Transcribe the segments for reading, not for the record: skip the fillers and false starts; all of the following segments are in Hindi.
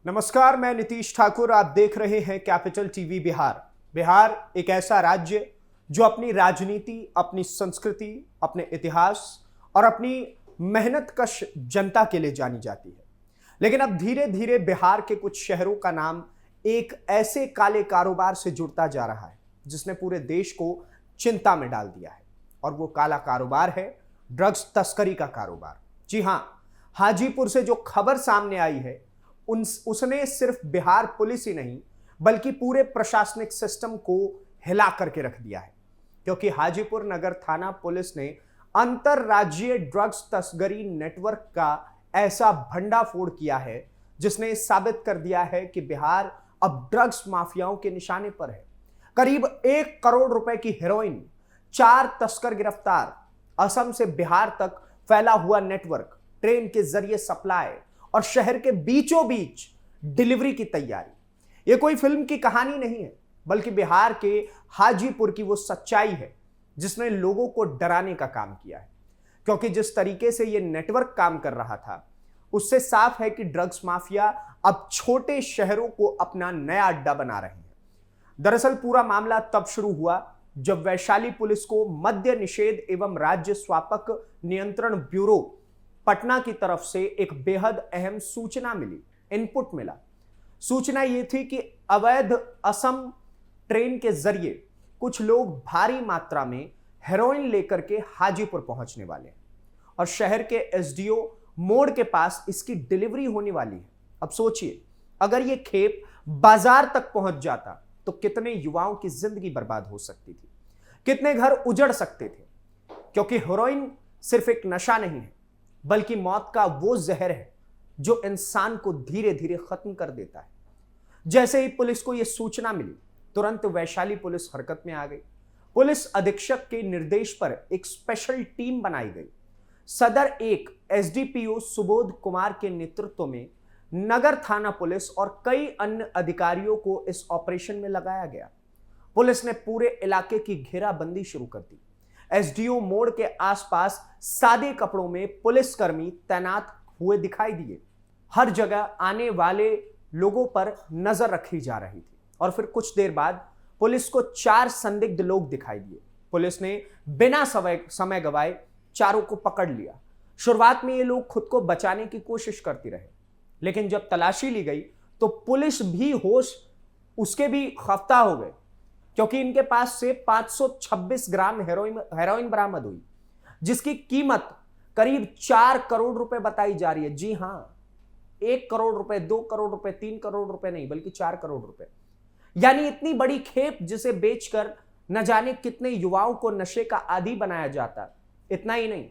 नमस्कार, मैं नीतीश ठाकुर। आप देख रहे हैं कैपिटल टीवी बिहार। बिहार एक ऐसा राज्य जो अपनी राजनीति, अपनी संस्कृति, अपने इतिहास और अपनी मेहनतकश जनता के लिए जानी जाती है। लेकिन अब धीरे धीरे बिहार के कुछ शहरों का नाम एक ऐसे काले कारोबार से जुड़ता जा रहा है जिसने पूरे देश को चिंता में डाल दिया है। और वो काला कारोबार है ड्रग्स तस्करी का कारोबार। जी हां, हाजीपुर से जो खबर सामने आई है उसने सिर्फ बिहार पुलिस ही नहीं बल्कि पूरे प्रशासनिक सिस्टम को हिला करके रख दिया है। क्योंकि हाजीपुर नगर थाना पुलिस ने अंतरराज्यीय ड्रग्स तस्करी नेटवर्क का ऐसा भंडाफोड़ किया है जिसने साबित कर दिया है कि बिहार अब ड्रग्स माफियाओं के निशाने पर है। करीब 1 करोड़ रुपए की हेरोइन, 4 तस्कर गिरफ्तार, असम से बिहार तक फैला हुआ नेटवर्क, ट्रेन के जरिए सप्लाई और शहर के बीचों बीच डिलीवरी की तैयारी। यह कोई फिल्म की कहानी नहीं है बल्कि बिहार के हाजीपुर की वो सच्चाई है जिसने लोगों को डराने का काम किया है। क्योंकि जिस तरीके से यह नेटवर्क काम कर रहा था उससे साफ है कि ड्रग्स माफिया अब छोटे शहरों को अपना नया अड्डा बना रहे हैं। दरअसल पूरा मामला तब शुरू हुआ जब वैशाली पुलिस को मद्य निषेध एवं राज्य स्वापक नियंत्रण ब्यूरो पटना की तरफ से एक बेहद अहम सूचना मिली, इनपुट मिला। सूचना यह थी कि अवैध असम ट्रेन के जरिए कुछ लोग भारी मात्रा में हेरोइन लेकर के हाजीपुर पहुंचने वाले हैं और शहर के एसडीओ मोड़ के पास इसकी डिलीवरी होने वाली है। अब सोचिए, अगर यह खेप बाजार तक पहुंच जाता तो कितने युवाओं की जिंदगी बर्बाद हो सकती थी, कितने घर उजड़ सकते थे। क्योंकि हेरोइन सिर्फ एक नशा नहीं है बल्कि मौत का वो जहर है जो इंसान को धीरे धीरे खत्म कर देता है। जैसे ही पुलिस को यह सूचना मिली तुरंत वैशाली पुलिस हरकत में आ गई। पुलिस अधीक्षक के निर्देश पर एक स्पेशल टीम बनाई गई। सदर 1 एसडीपीओ सुबोध कुमार के नेतृत्व में नगर थाना पुलिस और कई अन्य अधिकारियों को इस ऑपरेशन में लगाया गया। पुलिस ने पूरे इलाके की घेराबंदी शुरू कर दी। एसडीओ मोड़ के आसपास सादे कपड़ों में पुलिसकर्मी तैनात हुए दिखाई दिए। हर जगह आने वाले लोगों पर नजर रखी जा रही थी। और फिर कुछ देर बाद पुलिस को 4 संदिग्ध लोग दिखाई दिए। पुलिस ने बिना समय गवाए चारों को पकड़ लिया। शुरुआत में ये लोग खुद को बचाने की कोशिश करते रहे, लेकिन जब तलाशी ली गई तो पुलिस भी होश उसके भी खफ्ता हो गए, क्योंकि इनके पास से 526 ग्राम हेरोइन बरामद हुई जिसकी कीमत करीब 4 करोड़ रुपए बताई जा रही है। जी हां, 1 करोड़ रुपए, 2 करोड़ रुपए, 3 करोड़ रुपए नहीं बल्कि 4 करोड़ रुपए। यानी इतनी बड़ी खेप जिसे बेचकर न जाने कितने युवाओं को नशे का आदी बनाया जाता। इतना ही नहीं,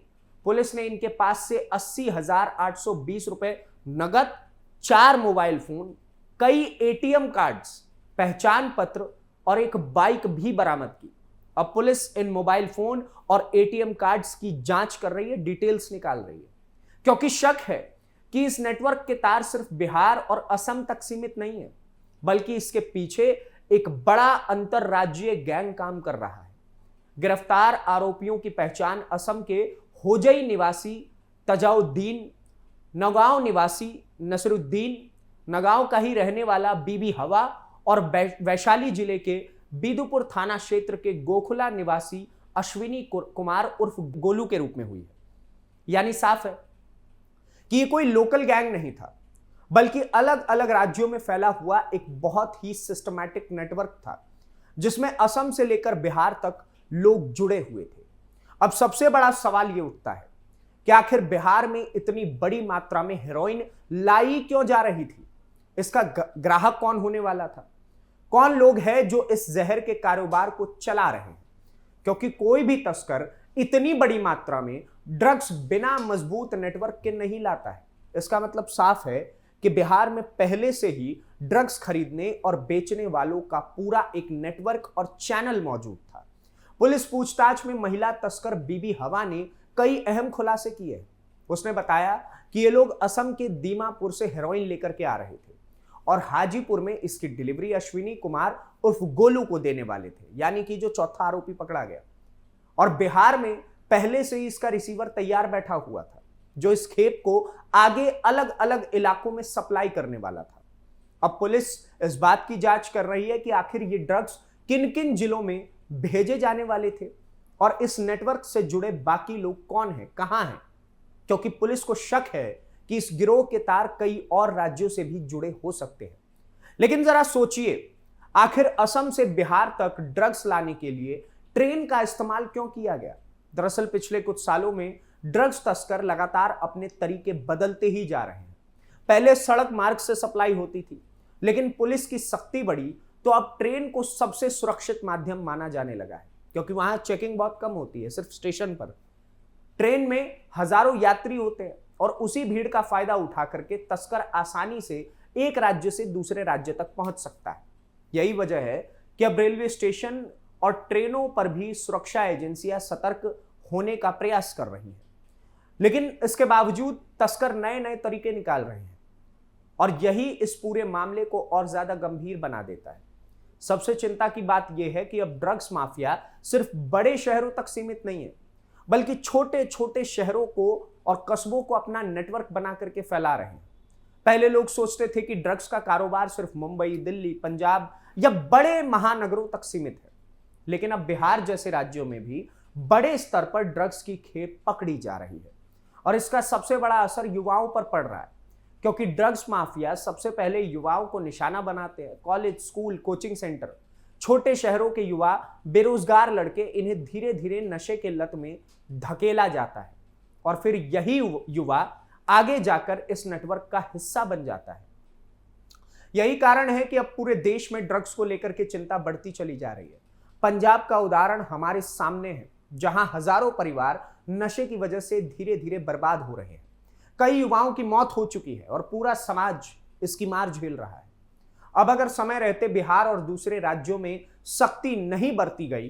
पुलिस ने इनके पास से 80,820 रुपए नगद, 4 मोबाइल फोन, कई एटीएम कार्ड्स, पहचान पत्र और एक बाइक भी बरामद की। अब पुलिस इन मोबाइल फोन और एटीएम कार्ड्स की जांच कर रही है, डिटेल्स निकाल रही है, क्योंकि शक है कि इस नेटवर्क के तार सिर्फ बिहार और असम तक सीमित नहीं है बल्कि इसके पीछे एक बड़ा अंतरराज्यीय गैंग काम कर रहा है। गिरफ्तार आरोपियों की पहचान असम के होजई निवासी तजाउद्दीन, नगांव निवासी नसरुद्दीन, नगांव का ही रहने वाला बीबी हवा और वैशाली जिले के बिदुपुर थाना क्षेत्र के गोखला निवासी अश्विनी कुमार उर्फ गोलू के रूप में हुई है। यानी साफ है कि ये कोई लोकल गैंग नहीं था बल्कि अलग अलग राज्यों में फैला हुआ एक बहुत ही सिस्टमैटिक नेटवर्क था जिसमें असम से लेकर बिहार तक लोग जुड़े हुए थे। अब सबसे बड़ा सवाल यह उठता है कि आखिर बिहार में इतनी बड़ी मात्रा में हेरोइन लाई क्यों जा रही थी? इसका ग्राहक कौन होने वाला था? कौन लोग हैं जो इस जहर के कारोबार को चला रहे हैं? क्योंकि कोई भी तस्कर इतनी बड़ी मात्रा में ड्रग्स बिना मजबूत नेटवर्क के नहीं लाता है। इसका मतलब साफ है कि बिहार में पहले से ही ड्रग्स खरीदने और बेचने वालों का पूरा एक नेटवर्क और चैनल मौजूद था। पुलिस पूछताछ में महिला तस्कर बीबी हवा ने कई अहम खुलासे किए हैं। उसने बताया कि ये लोग असम के दीमापुर से हेरोइन लेकर के आ रहे थे और हाजीपुर में इसकी डिलीवरी अश्विनी कुमार उर्फ गोलू को देने वाले थे, यानी कि जो चौथा आरोपी पकड़ा गया। और बिहार में पहले से ही इसका रिसीवर तैयार बैठा हुआ था जो इस खेप को आगे अलग अलग इलाकों में सप्लाई करने वाला था। अब पुलिस इस बात की जांच कर रही है कि आखिर ये ड्रग्स किन किन जिलों में भेजे जाने वाले थे और इस नेटवर्क से जुड़े बाकी लोग कौन हैं, कहां हैं, क्योंकि पुलिस को शक है कि इस गिरोह के तार कई और राज्यों से भी जुड़े हो सकते हैं। लेकिन जरा सोचिए, आखिर असम से बिहार तक ड्रग्स लाने के लिए ट्रेन का इस्तेमाल क्यों किया गया? दरअसल पिछले कुछ सालों में ड्रग्स तस्कर लगातार अपने तरीके बदलते ही जा रहे हैं। पहले सड़क मार्ग से सप्लाई होती थी, लेकिन पुलिस की सख्ती बढ़ी तो अब ट्रेन को सबसे सुरक्षित माध्यम माना जाने लगा है, क्योंकि वहां चेकिंग बहुत कम होती है, सिर्फ स्टेशन पर। ट्रेन में हजारों यात्री होते हैं और उसी भीड़ का फायदा उठा करके तस्कर आसानी से एक राज्य से दूसरे राज्य तक पहुंच सकता है। यही वजह है कि अब रेलवे स्टेशन और ट्रेनों पर भी सुरक्षा एजेंसियां सतर्क होने का प्रयास कर रही हैं। लेकिन इसके बावजूद तस्कर नए नए तरीके निकाल रहे हैं और यही इस पूरे मामले को और ज्यादा गंभीर बना देता है। सबसे चिंता की बात यह है कि अब ड्रग्स माफिया सिर्फ बड़े शहरों तक सीमित नहीं है, बल्कि छोटे छोटे शहरों को और कस्बों को अपना नेटवर्क बना करके फैला रहे हैं। पहले लोग सोचते थे कि ड्रग्स का कारोबार सिर्फ मुंबई, दिल्ली, पंजाब या बड़े महानगरों तक सीमित है, लेकिन अब बिहार जैसे राज्यों में भी बड़े स्तर पर ड्रग्स की खेप पकड़ी जा रही है और इसका सबसे बड़ा असर युवाओं पर पड़ रहा है, क्योंकि ड्रग्स माफिया सबसे पहले युवाओं को निशाना बनाते हैं। कॉलेज, स्कूल, कोचिंग सेंटर, छोटे शहरों के युवा, बेरोजगार लड़के, इन्हें धीरे धीरे नशे के लत में धकेला जाता है और फिर यही युवा आगे जाकर इस नेटवर्क का हिस्सा बन जाता है। यही कारण है कि अब पूरे देश में ड्रग्स को लेकर के चिंता बढ़ती चली जा रही है। पंजाब का उदाहरण हमारे सामने है, जहां हजारों परिवार नशे की वजह से धीरे धीरे बर्बाद हो रहे हैं। कई युवाओं की मौत हो चुकी है और पूरा समाज इसकी मार झेल रहा है। अब अगर समय रहते बिहार और दूसरे राज्यों में सख्ती नहीं बरती गई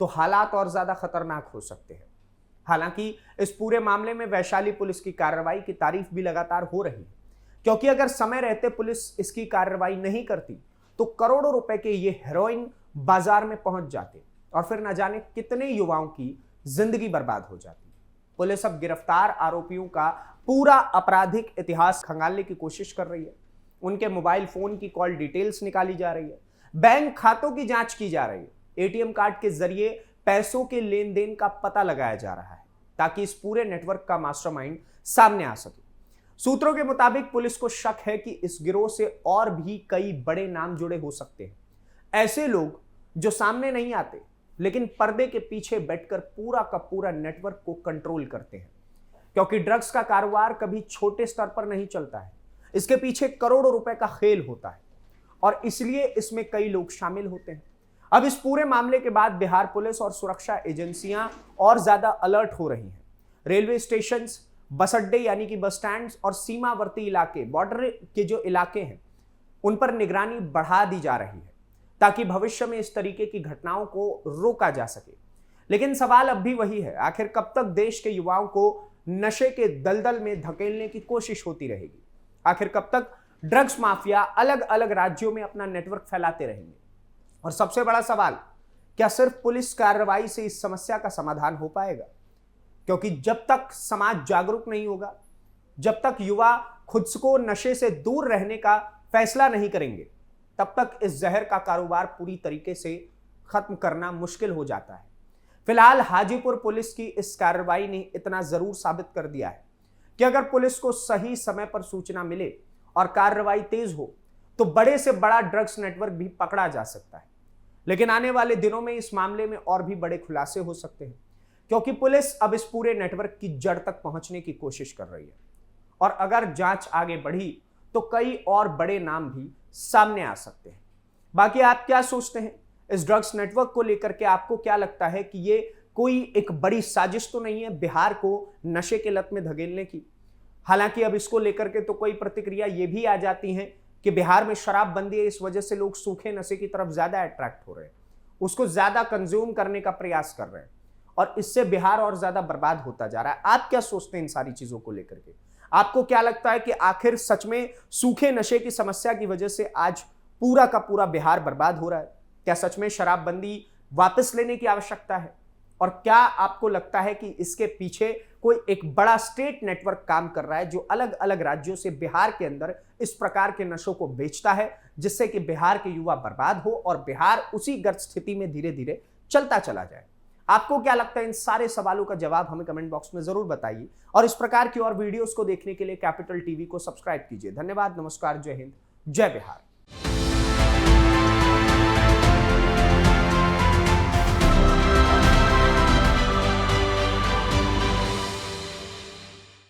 तो हालात और ज्यादा खतरनाक हो सकते हैं। हालांकि इस पूरे मामले में वैशाली पुलिस की कार्रवाई की तारीफ भी लगातार हो रही है, क्योंकि अगर समय रहते पुलिस इसकी कार्रवाई नहीं करती तो करोड़ों रुपए के ये हेरोइन बाजार में पहुंच जाते और फिर न जाने कितने युवाओं की जिंदगी बर्बाद हो जाती। पुलिस अब गिरफ्तार आरोपियों का पूरा आपराधिक इतिहास खंगालने की कोशिश कर रही है। उनके मोबाइल फोन की कॉल डिटेल्स निकाली जा रही है, बैंक खातों की जांच की जा रही है, एटीएम कार्ड के जरिए पैसों के लेन देन का पता लगाया जा रहा है, ताकि इस पूरे नेटवर्क का मास्टरमाइंड सामने आ सके। सूत्रों के मुताबिक पुलिस को शक है कि इस गिरोह से और भी कई बड़े नाम जुड़े हो सकते हैं, ऐसे लोग जो सामने नहीं आते लेकिन पर्दे के पीछे बैठकर पूरा का पूरा नेटवर्क को कंट्रोल करते हैं, क्योंकि ड्रग्स का कारोबार कभी छोटे स्तर पर नहीं चलता है। इसके पीछे करोड़ों रुपए का खेल होता है और इसलिए इसमें कई लोग शामिल होते हैं। अब इस पूरे मामले के बाद बिहार पुलिस और सुरक्षा एजेंसियां और ज्यादा अलर्ट हो रही हैं। रेलवे स्टेशन, बस अड्डे यानी कि बस स्टैंड और सीमावर्ती इलाके, बॉर्डर के जो इलाके हैं, उन पर निगरानी बढ़ा दी जा रही है ताकि भविष्य में इस तरीके की घटनाओं को रोका जा सके। लेकिन सवाल अब भी वही है, आखिर कब तक देश के युवाओं को नशे के दलदल में धकेलने की कोशिश होती रहेगी? आखिर कब तक ड्रग्स माफिया अलग अलग राज्यों में अपना नेटवर्क फैलाते रहेंगे? और सबसे बड़ा सवाल, क्या सिर्फ पुलिस कार्रवाई से इस समस्या का समाधान हो पाएगा? क्योंकि जब तक समाज जागरूक नहीं होगा, जब तक युवा खुद को नशे से दूर रहने का फैसला नहीं करेंगे, तब तक इस जहर का कारोबार पूरी तरीके से खत्म करना मुश्किल हो जाता है। फिलहाल हाजीपुर पुलिस की इस कार्रवाई ने इतना जरूर साबित कर दिया है कि अगर पुलिस को सही समय पर सूचना मिले और कार्रवाई तेज हो तो बड़े से बड़ा ड्रग्स नेटवर्क भी पकड़ा जा सकता है। लेकिन आने वाले दिनों में इस मामले में और भी बड़े खुलासे हो सकते हैं, क्योंकि पुलिस अब इस पूरे नेटवर्क की जड़ तक पहुंचने की कोशिश कर रही है और अगर जांच आगे बढ़ी तो कई और बड़े नाम भी सामने आ सकते हैं। बाकी आप क्या सोचते हैं इस ड्रग्स नेटवर्क को लेकर के? आपको क्या लगता है कि ये कोई एक बड़ी साजिश तो नहीं है बिहार को नशे के लत में धकेलने की? हालांकि अब इसको लेकर के तो कोई प्रतिक्रिया ये भी आ जाती है कि बिहार में शराब बंदी है, इस वजह से लोग सूखे नशे की तरफ ज्यादा अट्रैक्ट हो रहे हैं, उसको ज्यादा कंज्यूम करने का प्रयास कर रहे हैं और इससे बिहार और ज्यादा बर्बाद होता जा रहा है। आप क्या सोचते हैं इन सारी चीजों को लेकर के? आपको क्या लगता है कि आखिर सच में सूखे नशे की समस्या की वजह से आज पूरा का पूरा बिहार बर्बाद हो रहा है? क्या सच में शराबबंदी वापस लेने की आवश्यकता है? और क्या आपको लगता है कि इसके पीछे कोई एक बड़ा स्टेट नेटवर्क काम कर रहा है जो अलग अलग राज्यों से बिहार के अंदर इस प्रकार के नशों को बेचता है, जिससे कि बिहार के युवा बर्बाद हो और बिहार उसी गर्त स्थिति में धीरे धीरे चलता चला जाए। आपको क्या लगता है? इन सारे सवालों का जवाब हमें कमेंट बॉक्स में जरूर बताइए और इस प्रकार की और वीडियोस को देखने के लिए कैपिटल टीवी को सब्सक्राइब कीजिए। धन्यवाद, नमस्कार, जय हिंद, जय बिहार।